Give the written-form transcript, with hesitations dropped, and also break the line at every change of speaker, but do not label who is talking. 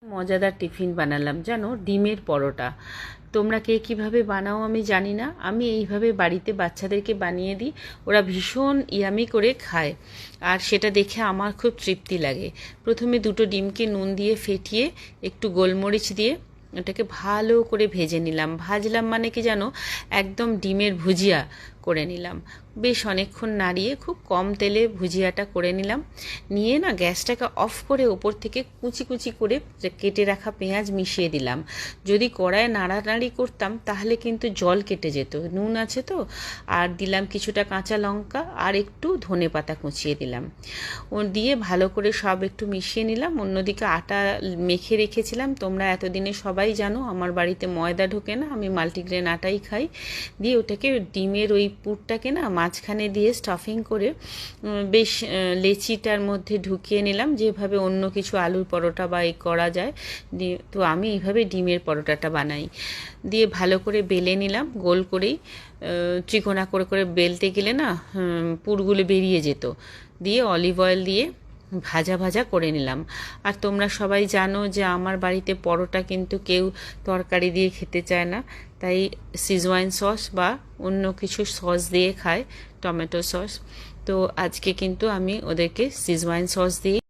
মজাদার টিফিন বানালাম জানো, ডিমের পরোটা। তোমরা কে কীভাবে বানাও আমি জানি না, আমি এইভাবে বাড়িতে বাচ্চাদেরকে বানিয়ে দিই, ওরা ভীষণ ইয়ামি করে খায়, আর সেটা দেখে আমার খুব তৃপ্তি লাগে। প্রথমে দুটো ডিমকে নুন দিয়ে ফেটিয়ে একটু গোলমরিচ দিয়ে ওটাকে ভালো করে ভেজে নিলাম। ভাজলাম মানে কি জানো, একদম ডিমের ভুজিয়া করে নিলাম। বেশ অনেকক্ষণ নাড়িয়ে খুব কম তেলে ভুজিয়াটা করে নিলাম। নিয়ে না গ্যাসটাকে অফ করে ওপর থেকে কুচি কুচি করে কেটে রাখা পেঁয়াজ মিশিয়ে দিলাম। যদি কড়ায় নাড়ানাড়ি করতাম তাহলে কিন্তু জল কেটে যেত, নুন আছে তো। আর দিলাম কিছুটা কাঁচা লঙ্কা আর একটু ধনেপাতা কুচিয়ে দিলাম। ও দিয়ে ভালো করে সব একটু মিশিয়ে নিলাম। অন্যদিকে আটা মেখে রেখেছিলাম। তোমরা এতদিনে সবাই জানো আমার বাড়িতে ময়দা ঢোকে না, আমি মাল্টিগ্রেন আটাই খাই। দিয়ে ওটাকে ডিমের ওই পুরটাকে না মাঝখানে দিয়ে স্টাফিং করে বেশ লেচিটার মধ্যে ঢুকিয়ে নিলাম, যেভাবে অন্য কিছু আলুর পরোটা বা এই করা যায়। তো আমি এইভাবে ডিমের পরোটাটা বানাই। দিয়ে ভালো করে বেলে নিলাম গোল করেই। ত্রিকোণা করে করে বেলতে গেলে না পুরগুলো বেরিয়ে যেত। দিয়ে অলিভ অয়েল দিয়ে ভাজা ভাজা করে নিলাম। আর তোমরা সবাই জানো যে আমার বাড়িতে পরোটা কিন্তু কেউ তরকারি দিয়ে খেতে চায় না, তাই সিজওয়াইন সস বা অন্য কিছু সস দিয়ে খায়, টমেটো সস। তো আজকে কিন্তু আমি ওদেরকে সিজওয়াইন সস দিয়ে